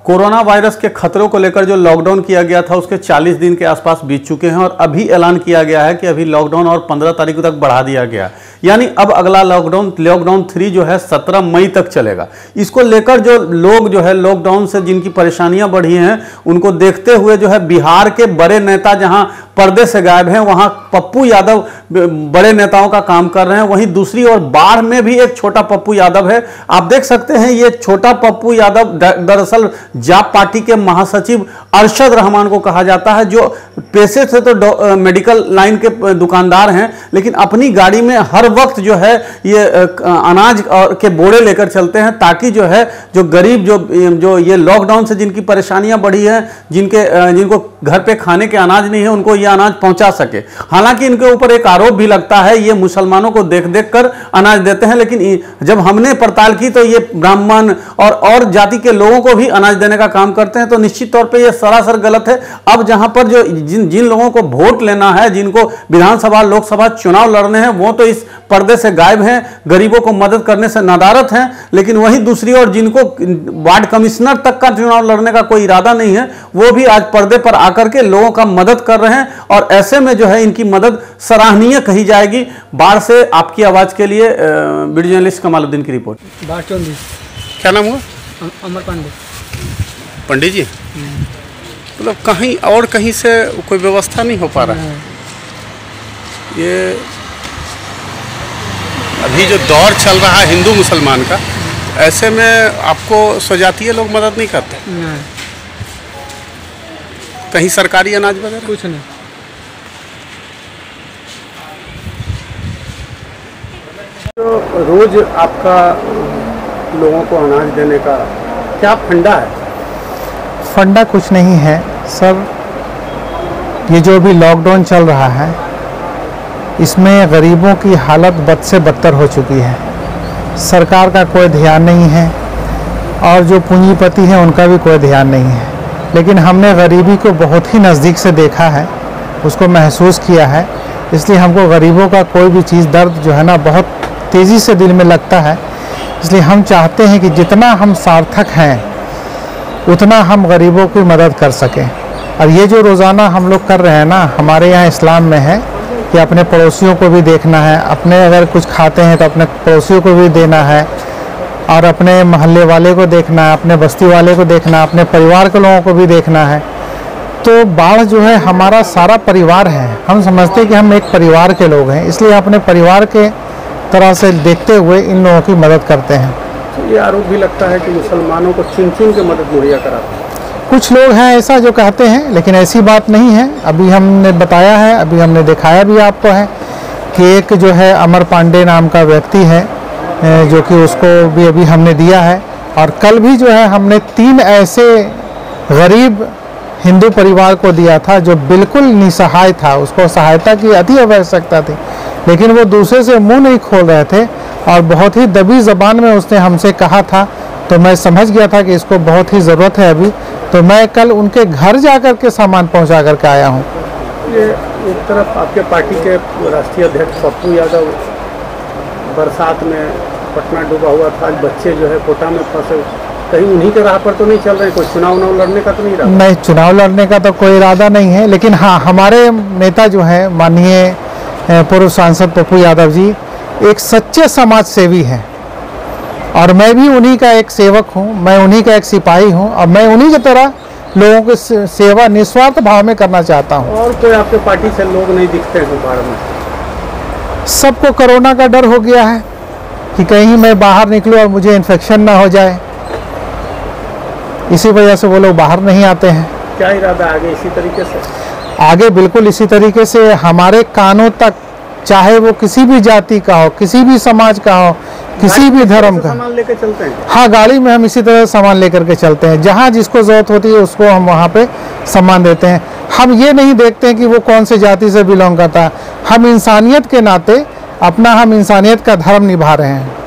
Corona virus के खतरों को लेकर जो लॉकडाउन किया गया था उसके 40 दिन के आसपास बीत चुके हैं और अभी ऐलान किया गया है कि अभी लॉकडाउन और 15 तारीख तक बढ़ा दिया गया। यानी अब अगला लॉकडाउन 3 जो है 17 मई तक चलेगा। इसको लेकर जो लोग जो है लॉकडाउन से जिनकी परेशानियां बढ़ी हैं उनको देखते हुए जो है बिहार के बड़े नेता जहां पर्दे से गायब हैं वहां पप्पू यादव बड़े नेताओं का काम कर रहे हैं। वहीं दूसरी ओर बाढ़ में भी एक छोटा पप्पू यादव है। आप देख सकते हैं ये छोटा पप्पू यादव दरअसल जाप पार्टी के महासचिव अरशद रहमान को कहा जाता है, जो पेशे से तो मेडिकल लाइन के दुकानदार हैं, लेकिन अपनी गाड़ी में हर वक्त जो है ये अनाज और के बोरे लेकर चलते हैं ताकि जो है जो गरीब जो ये लॉकडाउन से जिनकी परेशानियां बढ़ी हैं, जिनको घर पे खाने के अनाज नहीं है, उनको ये अनाज पहुंचा सके। हालांकि इनके ऊपर एक आरोप भी लगता है ये मुसलमानों को देख देख कर अनाज देते हैं, लेकिन जब हमने पड़ताल की तो ये ब्राह्मण और जाति के लोगों को भी अनाज देने का काम करते हैं। तो निश्चित तौर पे ये सरासर गलत है। अब जहां पर जो जिन लोगों को वोट लेना है, जिनको विधानसभा लोकसभा चुनाव लड़ने हैं, वो तो इस पर्दे से गायब हैं, गरीबों को मदद करने से नादारत हैं। लेकिन वहीं दूसरी ओर जिनको वार्ड कमिश्नर तक का चुनाव लड़ने का कोई इरादा नहीं है, वो भी आज पर्दे पर आकर के लोगों का मदद कर रहे हैं और ऐसे में जो है इनकी मदद सराहनीय कही जाएगी। बाढ़ से आपकी आवाज के लिए वीडियो जर्नलिस्ट कमालुद्दीन की रिपोर्ट। क्या नाम हुआ? अमर पांडे। पंडित जी, मतलब कहीं से कोई व्यवस्था नहीं हो पा रहा है। ये अभी जो दौर चल रहा है हिंदू मुसलमान का, ऐसे में आपको स्वजातीय लोग मदद नहीं करते? नहीं। कहीं सरकारी अनाज वगैरह कुछ नहीं। तो रोज आपका लोगों को अनाज देने का क्या फंडा है? फंडा कुछ नहीं है सर। ये जो भी लॉकडाउन चल रहा है इसमें गरीबों की हालत बद से बदतर हो चुकी है। सरकार का कोई ध्यान नहीं है और जो पूंजीपति हैं उनका भी कोई ध्यान नहीं है। लेकिन हमने गरीबी को बहुत ही नज़दीक से देखा है, उसको महसूस किया है, इसलिए हमको गरीबों का कोई भी चीज़ दर्द जो है ना बहुत तेज़ी से दिल में लगता है। इसलिए हम चाहते हैं कि जितना हम सार्थक हैं उतना हम गरीबों की मदद कर सकें। और ये जो रोज़ाना हम लोग कर रहे हैं ना, हमारे यहाँ इस्लाम में है कि अपने पड़ोसियों को भी देखना है, अपने अगर कुछ खाते हैं तो अपने पड़ोसियों को भी देना है, और अपने मोहल्ले वाले को देखना है, अपने बस्ती वाले को देखना है, अपने परिवार के लोगों को भी देखना है। तो बाढ़ जो है हमारा सारा परिवार है। हम समझते हैं कि हम एक परिवार के लोग हैं, इसलिए अपने परिवार के तरह से देखते हुए इन लोगों की मदद करते हैं। तो ये आरोप भी लगता है कि मुसलमानों को चुन चुन के मदद मुहैया कराते हैं। कुछ लोग हैं ऐसा जो कहते हैं, लेकिन ऐसी बात नहीं है। अभी हमने बताया है, अभी हमने दिखाया भी आपको है कि एक जो है अमर पांडे नाम का व्यक्ति है जो कि उसको भी अभी हमने दिया है। और कल भी जो है हमने 3 ऐसे गरीब हिंदू परिवार को दिया था जो बिल्कुल निसहाय था, उसको सहायता की अति आवश्यकता थी, लेकिन वो दूसरे से मुंह नहीं खोल रहे थे और बहुत ही दबी ज़बान में उसने हमसे कहा था। तो मैं समझ गया था कि इसको बहुत ही ज़रूरत है अभी, तो मैं कल उनके घर जाकर के सामान पहुंचा करके आया हूं। ये एक तरफ आपके पार्टी के राष्ट्रीय अध्यक्ष पप्पू यादव बरसात में पटना डूबा हुआ था, बच्चे जो है कोटा में फंसे, कहीं उन्हीं के राह पर तो नहीं चल रहे हैं? कोई चुनाव लड़ने का तो नहीं रहा? नहीं, चुनाव लड़ने का तो कोई इरादा नहीं है, लेकिन हाँ हमारे नेता जो हैं माननीय पूर्व सांसद पप्पू यादव जी एक सच्चे समाज सेवी हैं और मैं भी उन्हीं का एक सेवक हूं, मैं उन्हीं का एक सिपाही हूं और मैं उन्हीं की तरह लोगों की सेवा निस्वार्थ भाव में करना चाहता हूं। और कोई आपके पार्टी से लोग नहीं दिखते हैं बाढ़ में? सबको कोरोना का डर हो गया है कि कहीं मैं बाहर निकलूं और मुझे इन्फेक्शन ना हो जाए, इसी वजह से वो लोग बाहर नहीं आते हैं। क्या इरादा आगे इसी तरीके से? आगे बिल्कुल इसी तरीके से हमारे कानों तक, चाहे वो किसी भी जाति का हो, किसी भी समाज का हो, किसी भी धर्म का, सामान लेकर चलते हैं। हाँ, गाड़ी में हम इसी तरह सामान लेकर के चलते हैं। जहाँ जिसको ज़रूरत होती है उसको हम वहाँ पे सामान देते हैं। हम ये नहीं देखते हैं कि वो कौन से जाति से बिलोंग करता है। हम इंसानियत के नाते हम इंसानियत का धर्म निभा रहे हैं।